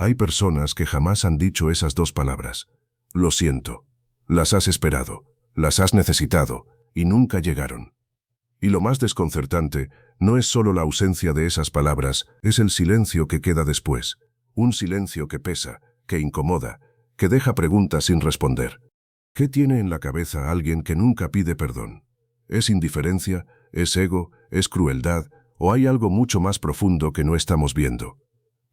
Hay personas que jamás han dicho esas dos palabras. Lo siento. Las has esperado, las has necesitado, y nunca llegaron. Y lo más desconcertante no es solo la ausencia de esas palabras, es el silencio que queda después. Un silencio que pesa, que incomoda, que deja preguntas sin responder. ¿Qué tiene en la cabeza alguien que nunca pide perdón? ¿Es indiferencia? ¿Es ego? ¿Es crueldad? ¿O hay algo mucho más profundo que no estamos viendo?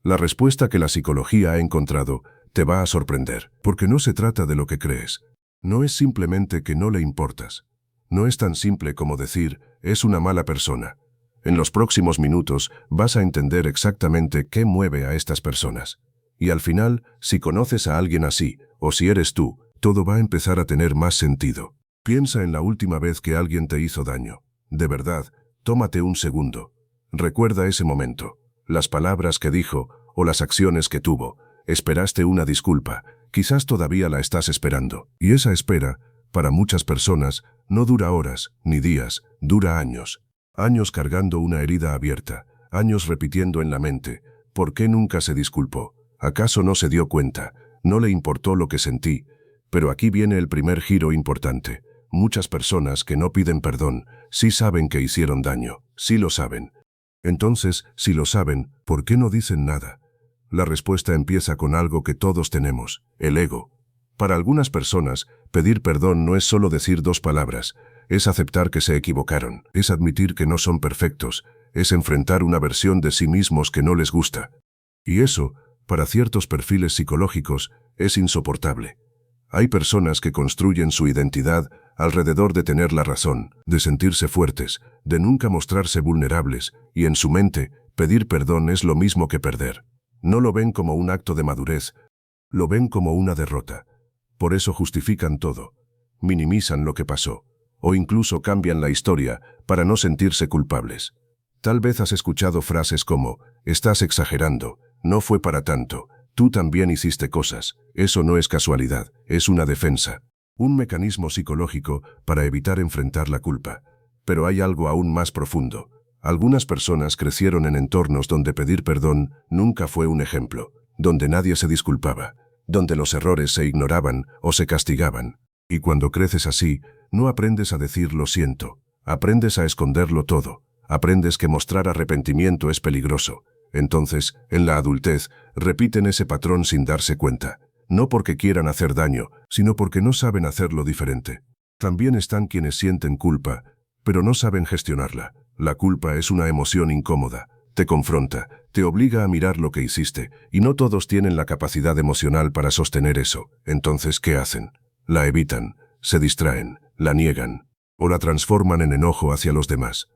La respuesta que la psicología ha encontrado te va a sorprender, porque no se trata de lo que crees. No es simplemente que no le importas. No es tan simple como decir, es una mala persona. En los próximos minutos vas a entender exactamente qué mueve a estas personas. Y al final, si conoces a alguien así, o si eres tú, todo va a empezar a tener más sentido. Piensa en la última vez que alguien te hizo daño. De verdad, tómate un segundo. Recuerda ese momento, las palabras que dijo o las acciones que tuvo. Esperaste una disculpa, quizás todavía la estás esperando. Y esa espera, para muchas personas, no dura horas ni días, dura años. Años cargando una herida abierta, años repitiendo en la mente, ¿por qué nunca se disculpó? ¿Acaso no se dio cuenta? ¿No le importó lo que sentí? Pero aquí viene el primer giro importante. Muchas personas que no piden perdón, sí saben que hicieron daño, sí lo saben. Entonces, si lo saben, ¿por qué no dicen nada? La respuesta empieza con algo que todos tenemos, el ego. Para algunas personas, pedir perdón no es solo decir dos palabras, es aceptar que se equivocaron, es admitir que no son perfectos, es enfrentar una versión de sí mismos que no les gusta. Y eso, para ciertos perfiles psicológicos, es insoportable. Hay personas que construyen su identidad alrededor de tener la razón, de sentirse fuertes, de nunca mostrarse vulnerables, y en su mente, pedir perdón es lo mismo que perder. No lo ven como un acto de madurez, lo ven como una derrota. Por eso justifican todo, minimizan lo que pasó, o incluso cambian la historia para no sentirse culpables. Tal vez has escuchado frases como, estás exagerando, no fue para tanto, tú también hiciste cosas, eso no es casualidad, es una defensa. Un mecanismo psicológico para evitar enfrentar la culpa. Pero hay algo aún más profundo. Algunas personas crecieron en entornos donde pedir perdón nunca fue un ejemplo, donde nadie se disculpaba, donde los errores se ignoraban o se castigaban. Y cuando creces así, no aprendes a decir lo siento, aprendes a esconderlo todo, aprendes que mostrar arrepentimiento es peligroso. Entonces, en la adultez, repiten ese patrón sin darse cuenta. No porque quieran hacer daño, sino porque no saben hacerlo diferente. También están quienes sienten culpa, pero no saben gestionarla. La culpa es una emoción incómoda, te confronta, te obliga a mirar lo que hiciste, y no todos tienen la capacidad emocional para sostener eso. Entonces, ¿qué hacen? La evitan, se distraen, la niegan, o la transforman en enojo hacia los demás.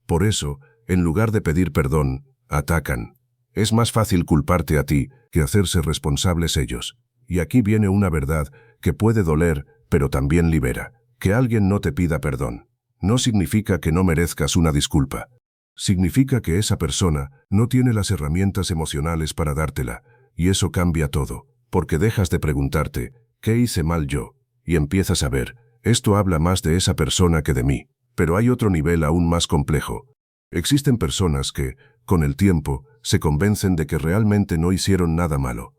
Por eso, en lugar de pedir perdón, atacan. Es más fácil culparte a ti que hacerse responsables ellos. Y aquí viene una verdad que puede doler, pero también libera. Que alguien no te pida perdón no significa que no merezcas una disculpa. Significa que esa persona no tiene las herramientas emocionales para dártela, y eso cambia todo, porque dejas de preguntarte, ¿qué hice mal yo? Y empiezas a ver, esto habla más de esa persona que de mí. Pero hay otro nivel aún más complejo. Existen personas que, con el tiempo, se convencen de que realmente no hicieron nada malo.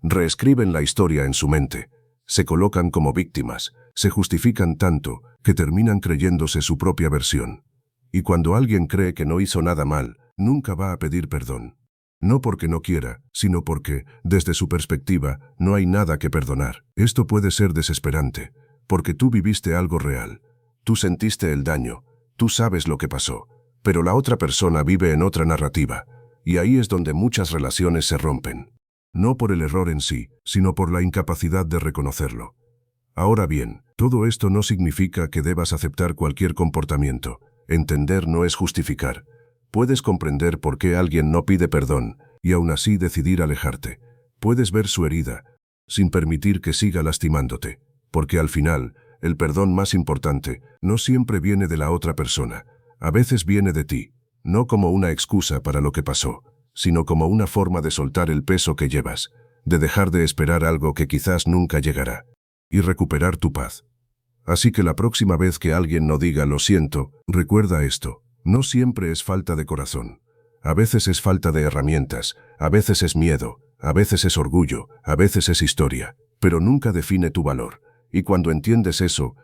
Reescriben la historia en su mente, se colocan como víctimas, se justifican tanto que terminan creyéndose su propia versión. Y cuando alguien cree que no hizo nada mal, nunca va a pedir perdón. No porque no quiera, sino porque, desde su perspectiva, no hay nada que perdonar. Esto puede ser desesperante, porque tú viviste algo real. Tú sentiste el daño, tú sabes lo que pasó, pero la otra persona vive en otra narrativa, y ahí es donde muchas relaciones se rompen. No por el error en sí, sino por la incapacidad de reconocerlo. Ahora bien, todo esto no significa que debas aceptar cualquier comportamiento. Entender no es justificar. Puedes comprender por qué alguien no pide perdón, y aún así decidir alejarte. Puedes ver su herida, sin permitir que siga lastimándote, porque al final, el perdón más importante no siempre viene de la otra persona. A veces viene de ti, no como una excusa para lo que pasó, sino como una forma de soltar el peso que llevas, de dejar de esperar algo que quizás nunca llegará, y recuperar tu paz. Así que la próxima vez que alguien no diga lo siento, recuerda esto, no siempre es falta de corazón. A veces es falta de herramientas, a veces es miedo, a veces es orgullo, a veces es historia, pero nunca define tu valor. Y cuando entiendes eso,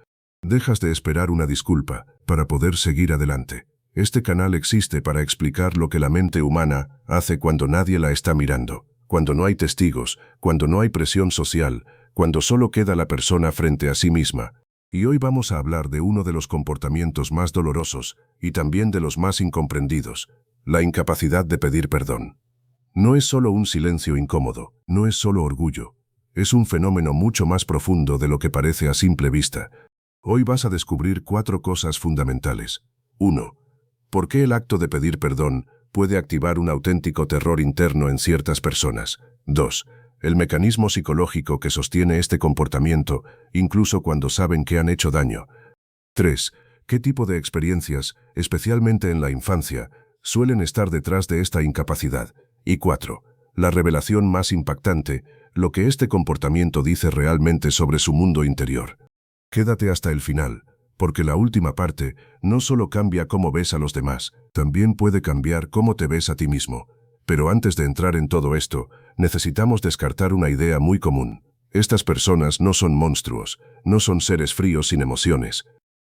dejas de esperar una disculpa para poder seguir adelante. Este canal existe para explicar lo que la mente humana hace cuando nadie la está mirando, cuando no hay testigos, cuando no hay presión social, cuando solo queda la persona frente a sí misma. Y hoy vamos a hablar de uno de los comportamientos más dolorosos y también de los más incomprendidos, la incapacidad de pedir perdón. No es solo un silencio incómodo, no es solo orgullo. Es un fenómeno mucho más profundo de lo que parece a simple vista. Hoy vas a descubrir 4 cosas fundamentales. 1. ¿Por qué el acto de pedir perdón puede activar un auténtico terror interno en ciertas personas? 2. El mecanismo psicológico que sostiene este comportamiento, incluso cuando saben que han hecho daño. 3. ¿Qué tipo de experiencias, especialmente en la infancia, suelen estar detrás de esta incapacidad? Y 4. La revelación más impactante, lo que este comportamiento dice realmente sobre su mundo interior. Quédate hasta el final, porque la última parte no solo cambia cómo ves a los demás, también puede cambiar cómo te ves a ti mismo. Pero antes de entrar en todo esto, necesitamos descartar una idea muy común. Estas personas no son monstruos, no son seres fríos sin emociones.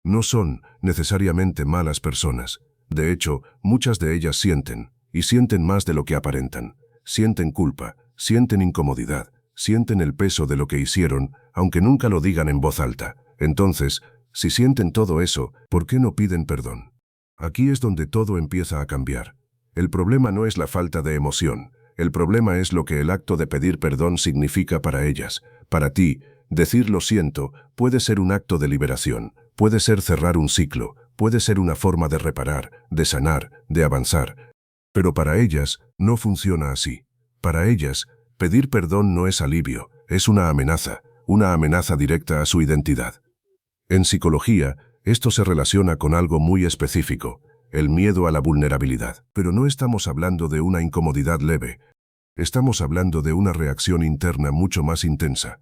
No son necesariamente malas personas. De hecho, muchas de ellas sienten, y sienten más de lo que aparentan. Sienten culpa, sienten incomodidad, sienten el peso de lo que hicieron, aunque nunca lo digan en voz alta. Entonces, si sienten todo eso, ¿por qué no piden perdón? Aquí es donde todo empieza a cambiar. El problema no es la falta de emoción, el problema es lo que el acto de pedir perdón significa para ellas. Para ti, decir lo siento puede ser un acto de liberación, puede ser cerrar un ciclo, puede ser una forma de reparar, de sanar, de avanzar. Pero para ellas, no funciona así. Para ellas, pedir perdón no es alivio, es una amenaza directa a su identidad. En psicología, esto se relaciona con algo muy específico, el miedo a la vulnerabilidad. Pero no estamos hablando de una incomodidad leve. Estamos hablando de una reacción interna mucho más intensa.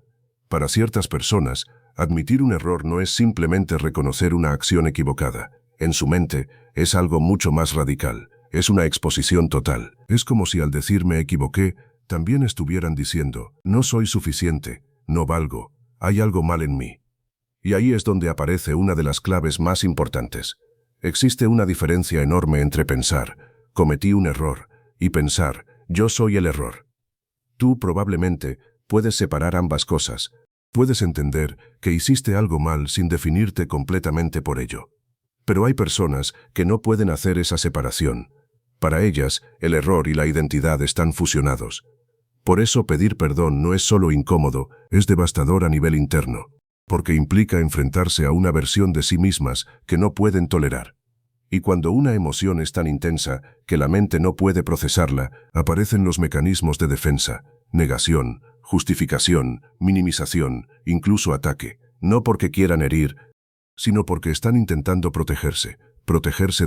Para ciertas personas, admitir un error no es simplemente reconocer una acción equivocada. En su mente, es algo mucho más radical. Es una exposición total. Es como si al decir me equivoqué, también estuvieran diciendo, no soy suficiente, no valgo, hay algo mal en mí. Y ahí es donde aparece una de las claves más importantes. Existe una diferencia enorme entre pensar, cometí un error, y pensar, yo soy el error. Tú probablemente puedes separar ambas cosas. Puedes entender que hiciste algo mal sin definirte completamente por ello. Pero hay personas que no pueden hacer esa separación. Para ellas, el error y la identidad están fusionados. Por eso pedir perdón no es solo incómodo, es devastador a nivel interno. Porque implica enfrentarse a una versión de sí mismas que no pueden tolerar. Y cuando una emoción es tan intensa que la mente no puede procesarla, aparecen los mecanismos de defensa, negación, justificación, minimización, incluso ataque, no porque quieran herir, sino porque están intentando protegerse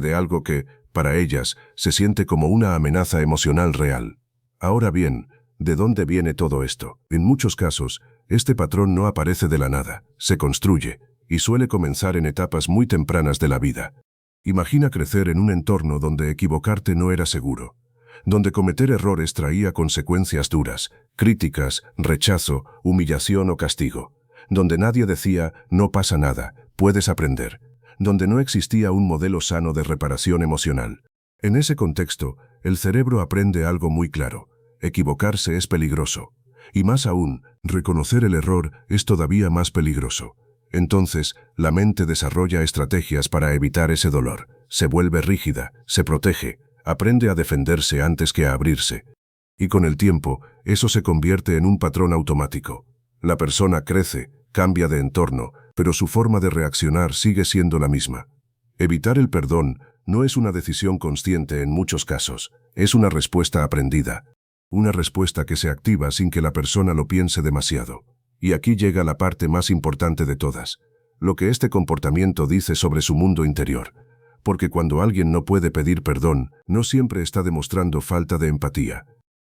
de algo que, para ellas, se siente como una amenaza emocional real. Ahora bien, ¿de dónde viene todo esto? En muchos casos, este patrón no aparece de la nada, se construye, y suele comenzar en etapas muy tempranas de la vida. Imagina crecer en un entorno donde equivocarte no era seguro, donde cometer errores traía consecuencias duras, críticas, rechazo, humillación o castigo, donde nadie decía, no pasa nada, puedes aprender, donde no existía un modelo sano de reparación emocional. En ese contexto, el cerebro aprende algo muy claro, equivocarse es peligroso. Y más aún, reconocer el error es todavía más peligroso. Entonces, la mente desarrolla estrategias para evitar ese dolor. Se vuelve rígida, se protege, aprende a defenderse antes que a abrirse. Y con el tiempo, eso se convierte en un patrón automático. La persona crece, cambia de entorno, pero su forma de reaccionar sigue siendo la misma. Evitar el perdón no es una decisión consciente en muchos casos, es una respuesta aprendida. Una respuesta que se activa sin que la persona lo piense demasiado. Y aquí llega la parte más importante de todas, lo que este comportamiento dice sobre su mundo interior. Porque cuando alguien no puede pedir perdón, no siempre está demostrando falta de empatía.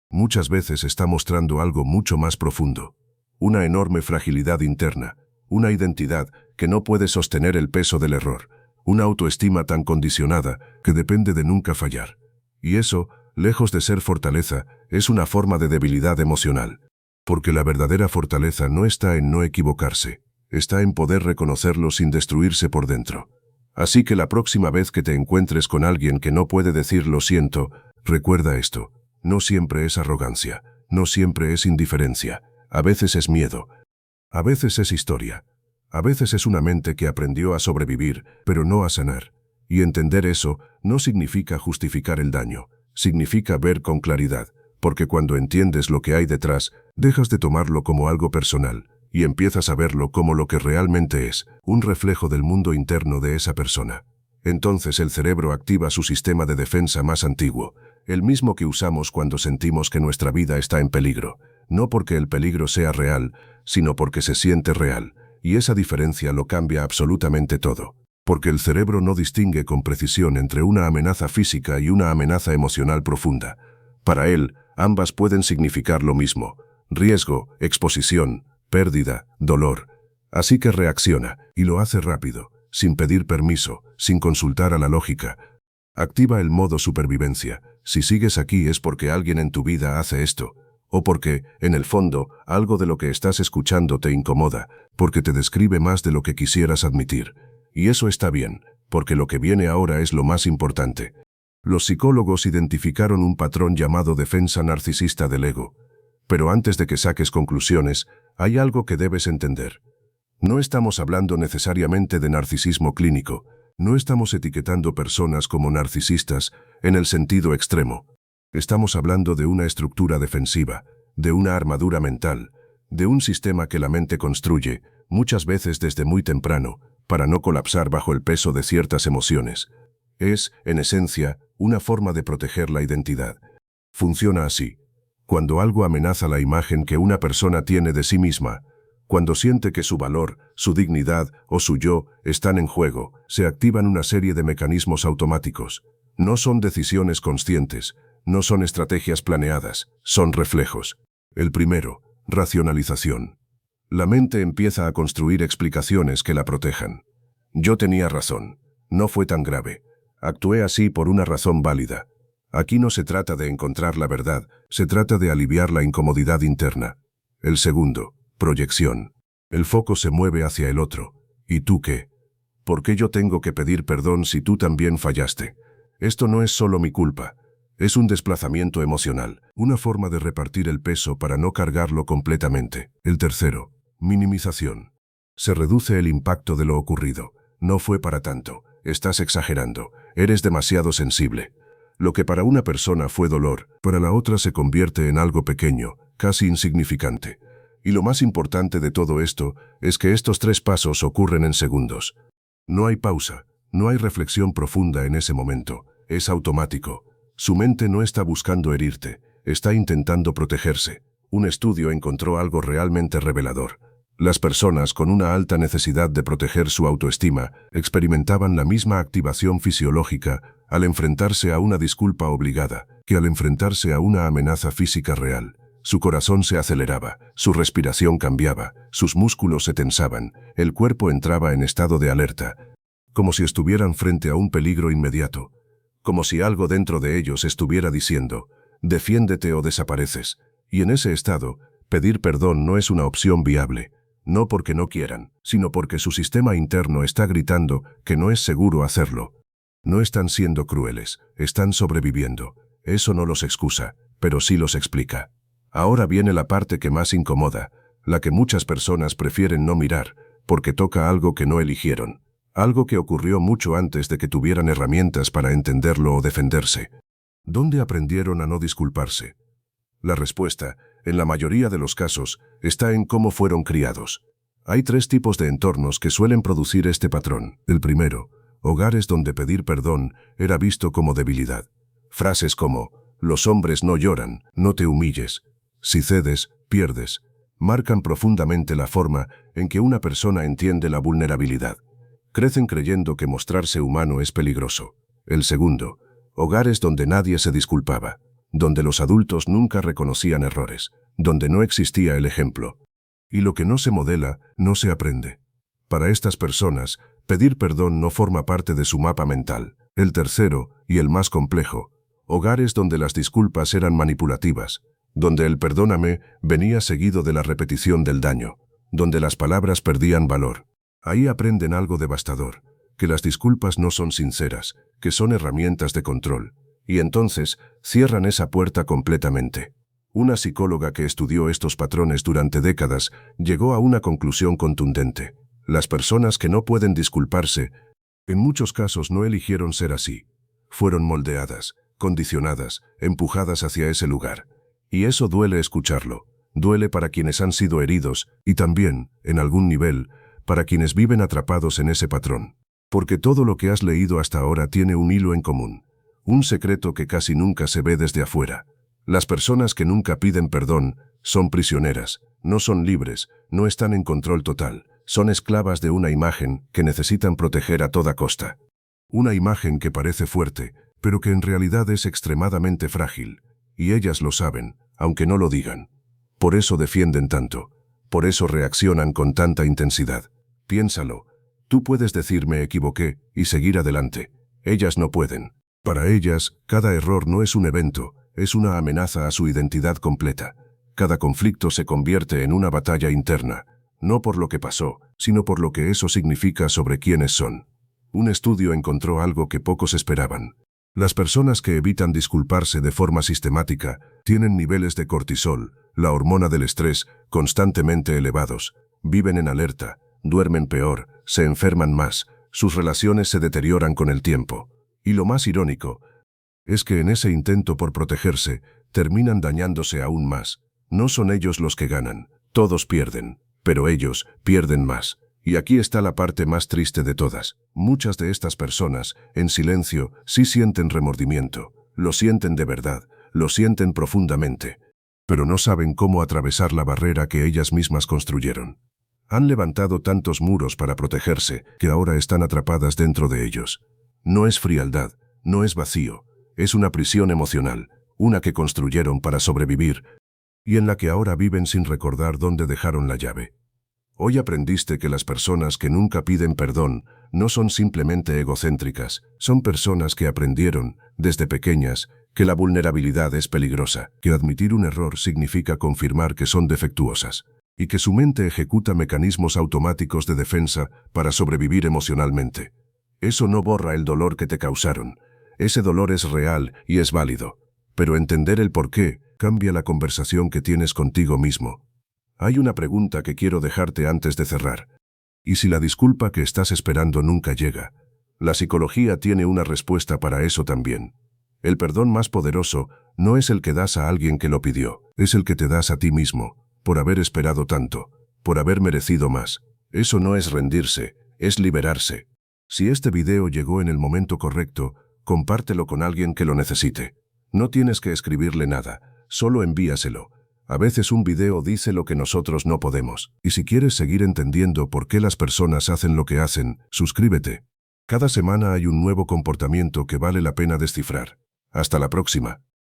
Muchas veces está mostrando algo mucho más profundo. Una enorme fragilidad interna, una identidad que no puede sostener el peso del error, una autoestima tan condicionada que depende de nunca fallar. Y eso, lejos de ser fortaleza, es una forma de debilidad emocional. Porque la verdadera fortaleza no está en no equivocarse, está en poder reconocerlo sin destruirse por dentro. Así que la próxima vez que te encuentres con alguien que no puede decir lo siento, recuerda esto: no siempre es arrogancia, no siempre es indiferencia, a veces es miedo, a veces es historia, a veces es una mente que aprendió a sobrevivir, pero no a sanar. Y entender eso no significa justificar el daño, significa ver con claridad, porque cuando entiendes lo que hay detrás, dejas de tomarlo como algo personal y empiezas a verlo como lo que realmente es, un reflejo del mundo interno de esa persona. Entonces el cerebro activa su sistema de defensa más antiguo, el mismo que usamos cuando sentimos que nuestra vida está en peligro, no porque el peligro sea real, sino porque se siente real, y esa diferencia lo cambia absolutamente todo. Porque el cerebro no distingue con precisión entre una amenaza física y una amenaza emocional profunda. Para él, ambas pueden significar lo mismo: riesgo, exposición, pérdida, dolor. Así que reacciona, y lo hace rápido, sin pedir permiso, sin consultar a la lógica. Activa el modo supervivencia. Si sigues aquí es porque alguien en tu vida hace esto, o porque, en el fondo, algo de lo que estás escuchando te incomoda, porque te describe más de lo que quisieras admitir. Y eso está bien, porque lo que viene ahora es lo más importante. Los psicólogos identificaron un patrón llamado defensa narcisista del ego. Pero antes de que saques conclusiones, hay algo que debes entender. No estamos hablando necesariamente de narcisismo clínico, no estamos etiquetando personas como narcisistas en el sentido extremo. Estamos hablando de una estructura defensiva, de una armadura mental, de un sistema que la mente construye, muchas veces desde muy temprano, para no colapsar bajo el peso de ciertas emociones. Es, en esencia, una forma de proteger la identidad. Funciona así. Cuando algo amenaza la imagen que una persona tiene de sí misma, cuando siente que su valor, su dignidad o su yo están en juego, se activan una serie de mecanismos automáticos. No son decisiones conscientes, no son estrategias planeadas, son reflejos. El primero, racionalización. La mente empieza a construir explicaciones que la protejan. Yo tenía razón. No fue tan grave. Actué así por una razón válida. Aquí no se trata de encontrar la verdad, se trata de aliviar la incomodidad interna. El segundo, proyección. El foco se mueve hacia el otro. ¿Y tú qué? ¿Por qué yo tengo que pedir perdón si tú también fallaste? Esto no es solo mi culpa. Es un desplazamiento emocional, una forma de repartir el peso para no cargarlo completamente. El tercero, minimización. Se reduce el impacto de lo ocurrido. No fue para tanto. Estás exagerando. Eres demasiado sensible. Lo que para una persona fue dolor, para la otra se convierte en algo pequeño, casi insignificante. Y lo más importante de todo esto es que estos 3 pasos ocurren en segundos. No hay pausa, no hay reflexión profunda en ese momento. Es automático. Su mente no está buscando herirte, está intentando protegerse. Un estudio encontró algo realmente revelador. Las personas con una alta necesidad de proteger su autoestima experimentaban la misma activación fisiológica al enfrentarse a una disculpa obligada que al enfrentarse a una amenaza física real. Su corazón se aceleraba, su respiración cambiaba, sus músculos se tensaban, el cuerpo entraba en estado de alerta, como si estuvieran frente a un peligro inmediato, como si algo dentro de ellos estuviera diciendo: defiéndete o desapareces. Y en ese estado, pedir perdón no es una opción viable. No porque no quieran, sino porque su sistema interno está gritando que no es seguro hacerlo. No están siendo crueles, están sobreviviendo. Eso no los excusa, pero sí los explica. Ahora viene la parte que más incomoda, la que muchas personas prefieren no mirar, porque toca algo que no eligieron, algo que ocurrió mucho antes de que tuvieran herramientas para entenderlo o defenderse. ¿Dónde aprendieron a no disculparse? La respuesta, en la mayoría de los casos, está en cómo fueron criados. Hay 3 tipos de entornos que suelen producir este patrón. El primero, hogares donde pedir perdón era visto como debilidad. Frases como: los hombres no lloran, no te humilles, si cedes, pierdes, marcan profundamente la forma en que una persona entiende la vulnerabilidad. Crecen creyendo que mostrarse humano es peligroso. El segundo, hogares donde nadie se disculpaba, donde los adultos nunca reconocían errores, donde no existía el ejemplo. Y lo que no se modela, no se aprende. Para estas personas, pedir perdón no forma parte de su mapa mental. El tercero, y el más complejo, Hogares donde las disculpas eran manipulativas, donde el perdóname venía seguido de la repetición del daño, donde las palabras perdían valor. Ahí aprenden algo devastador, que las disculpas no son sinceras, que son herramientas de control, y entonces cierran esa puerta completamente. Una psicóloga que estudió estos patrones durante décadas llegó a una conclusión contundente. Las personas que no pueden disculparse, en muchos casos no eligieron ser así. Fueron moldeadas, condicionadas, empujadas hacia ese lugar. Y eso duele escucharlo. Duele para quienes han sido heridos y también, en algún nivel, para quienes viven atrapados en ese patrón. Porque todo lo que has leído hasta ahora tiene un hilo en común. Un secreto que casi nunca se ve desde afuera. Las personas que nunca piden perdón son prisioneras, no son libres, no están en control total. Son esclavas de una imagen que necesitan proteger a toda costa. Una imagen que parece fuerte, pero que en realidad es extremadamente frágil. Y ellas lo saben, aunque no lo digan. Por eso defienden tanto. Por eso reaccionan con tanta intensidad. Piénsalo. Tú puedes decir me equivoqué y seguir adelante. Ellas no pueden. Para ellas, cada error no es un evento, es una amenaza a su identidad completa. Cada conflicto se convierte en una batalla interna. No por lo que pasó, sino por lo que eso significa sobre quiénes son. Un estudio encontró algo que pocos esperaban. Las personas que evitan disculparse de forma sistemática tienen niveles de cortisol, la hormona del estrés, constantemente elevados, viven en alerta, duermen peor, se enferman más, sus relaciones se deterioran con el tiempo. Y lo más irónico es que en ese intento por protegerse, terminan dañándose aún más. No son ellos los que ganan, todos pierden. Pero ellos pierden más. Y aquí está la parte más triste de todas. Muchas de estas personas, en silencio, sí sienten remordimiento. Lo sienten de verdad, lo sienten profundamente. Pero no saben cómo atravesar la barrera que ellas mismas construyeron. Han levantado tantos muros para protegerse que ahora están atrapadas dentro de ellos. No es frialdad, no es vacío. Es una prisión emocional, una que construyeron para sobrevivir, y en la que ahora viven sin recordar dónde dejaron la llave. Hoy aprendiste que las personas que nunca piden perdón no son simplemente egocéntricas, son personas que aprendieron, desde pequeñas, que la vulnerabilidad es peligrosa, que admitir un error significa confirmar que son defectuosas, y que su mente ejecuta mecanismos automáticos de defensa para sobrevivir emocionalmente. Eso no borra el dolor que te causaron. Ese dolor es real y es válido, pero entender el porqué cambia la conversación que tienes contigo mismo. Hay una pregunta que quiero dejarte antes de cerrar. ¿Y si la disculpa que estás esperando nunca llega? La psicología tiene una respuesta para eso también. El perdón más poderoso no es el que das a alguien que lo pidió, es el que te das a ti mismo, por haber esperado tanto, por haber merecido más. Eso no es rendirse, es liberarse. Si este video llegó en el momento correcto, compártelo con alguien que lo necesite. No tienes que escribirle nada. Solo envíaselo. A veces un video dice lo que nosotros no podemos. Y si quieres seguir entendiendo por qué las personas hacen lo que hacen, suscríbete. Cada semana hay un nuevo comportamiento que vale la pena descifrar. Hasta la próxima.